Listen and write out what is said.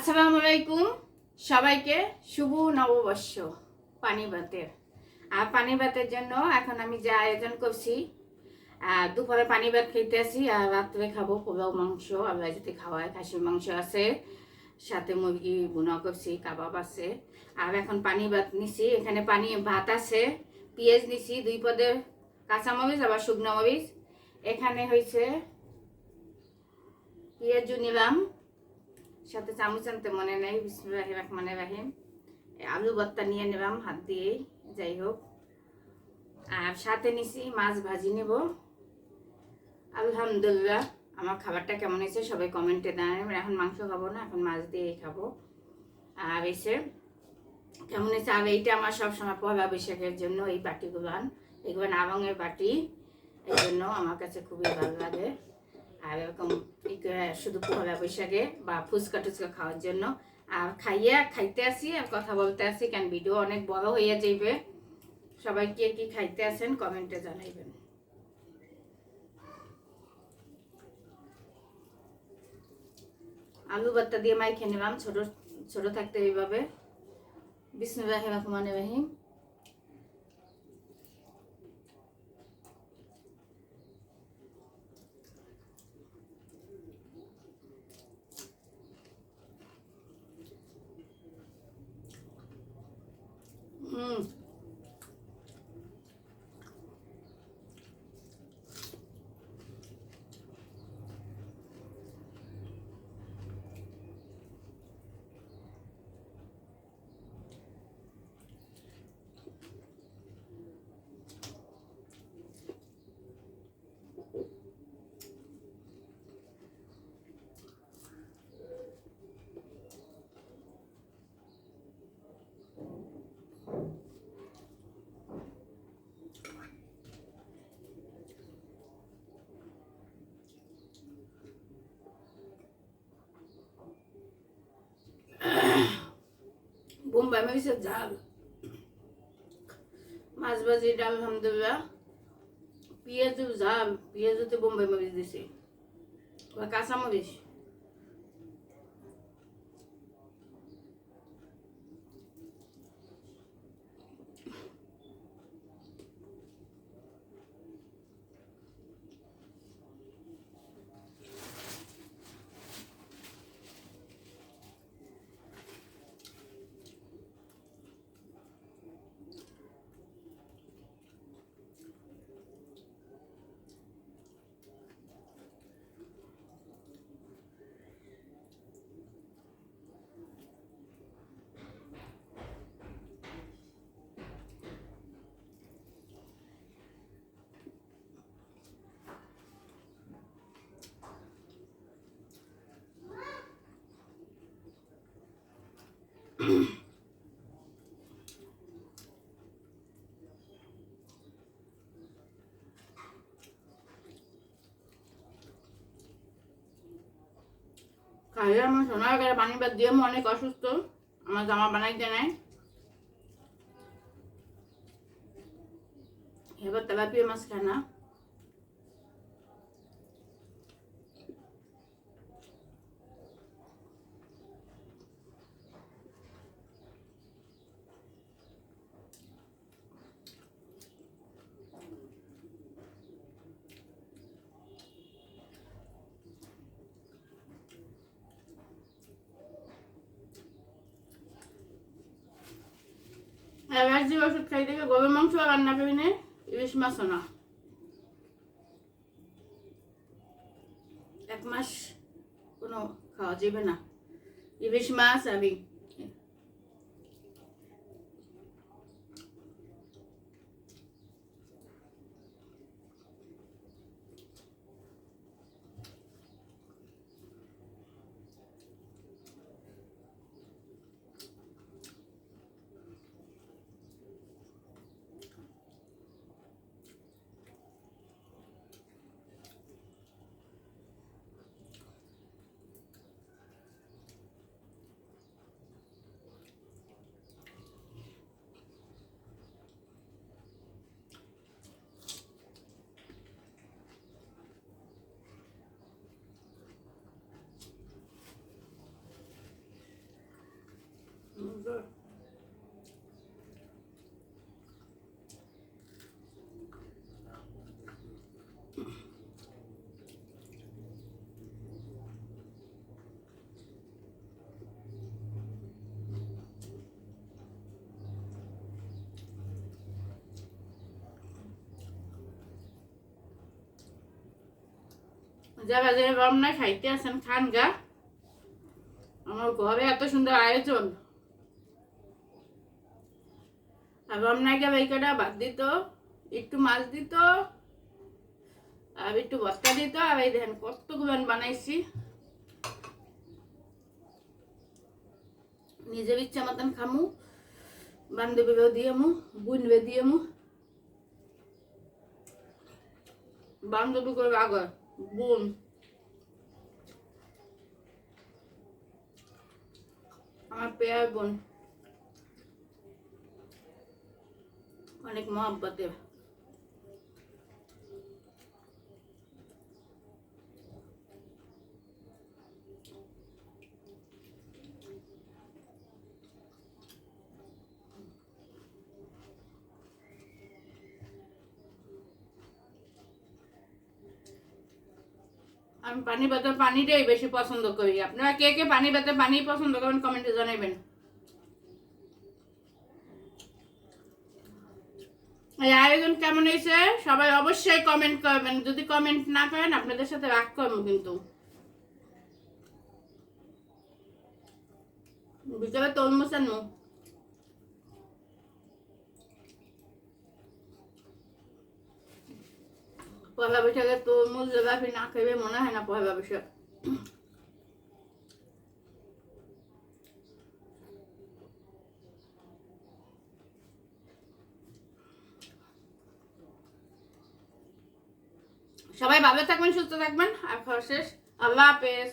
আসসালামু আলাইকুম সবাইকে শুভ নববর্ষ পানিভাতের। আর পানিভাতের জন্য এখন আমি যা আয়োজন করছি, দুপুরে পানিভাত খেতে আসি আর রাত্রে খাবো পোলাও মাংস। আল্লাহ যদি খাওয়ায়, খাসির মাংস আছে, সাথে মুরগি বুনা করছি, কাবাব আছে। আর এখন পানিভাত নিছি, এখানে পানি ভাত আছে, পেঁয়াজ নিছি 2 পদের, কাঁচামরিচ আবার শুকনো মরিচ। এখানে হয়েছে পেঁয়াজও নিলাম, সাথে চামচ আনতে মনে নেই, বিসমিল্লাহির রহমানির রহিম। আলু ভর্তা নিয়ে নিলাম হাত দিয়েই, যাই হোক। আর সাথে নিছি মাছ ভাজি নেব। আলহামদুলিল্লাহ, আমার খাবারটা কেমন হয়েছে সবাই কমেন্টে জানাবেন। এখন মাংস খাবো না, এখন মাছ দিয়েই খাবো। আর এসে কেমন হয়েছে। আর এইটা আমার সবসময় পয়লা বৈশাখের জন্য এই বাটিগুলো এগুলো নারঙের বাটি, এই জন্য আমার কাছে খুবই ভালো লাগে। আর এরকম শুধু পয়লা বৈশাখে বা ফুচকা টুচকা খাওয়ার জন্য। আর খাইতে আসি আর কথা বলতে আসি, কেন ভিডিও অনেক বড় হয়ে যাইবে। সবাই কে কি খাইতে আসেন কমেন্টে জানাইবেন। আলু ভর্তা দিয়ে মাইখে নিলাম ছোট ছোট থাকতে এইভাবে। বিসমিল্লাহির রহমানির রহিম। বোম্বাই মরিচের ঝাল, মাছ ভাজিটা আলহামদুলিল্লাহ। পেঁয়াজু ঝাল, পেঁয়াজুতে বোম্বাই মরিচ দিছি, কাঁচা মরিচ। খাইলে আমার সোনার গায়ে পানি বাদ দিয়ে আমি অনেক অসুস্থ, আমার জামা বানাইতে নাই। এবার তেলাপিয়া মাছ খায় না। অ্যালার্জি ওষুধ খাই থেকে গরুর মাংস রান্না করি নে, ইলিশ মাছও না। 1 মাস কোনো খাওয়া যাবে না ইলিশ মাছ। আমি যারা যে রমনা খাইতে আছেন খান গা, আমার ঘরে এত সুন্দর আয়োজন। আর রমনাকে বাইকাটা ভাত দিত, একটু মাছ দিত, আর একটু ভর্তা দিত, আর এই দেখেন কতগুলো বানাইছি নিজের ইচ্ছা মতন খামু, বান্ধবীরও দিয়েমু, বুনবে দিয়েমু। বান্ধবী করে আগে বোন, আমার পেয়ার বোন, অনেক মহব্বতের। আমি পানি ভাতের পানিটাই বেশি পছন্দ করি। আপনারা কে কে পানি ভাতের পানি পছন্দ করেন কমেন্টে জানাবেন। এই আয়োজন কেমন হয়েছে সবাই অবশ্যই কমেন্ট করবেন। যদি কমেন্ট না করেন আপনাদের সাথে রাগ করবো কিন্তু। বিকেলে তরমুজ আনবো। পয়লা বৈশাখে তরমুজ জিলাপি না খেলে মনে হয় না পয়লা বৈশাখ। সবাই ভালো থাকবেন, সুস্থ থাকবেন। আর খাওয়া শেষ। আল্লাহ হাফেজ।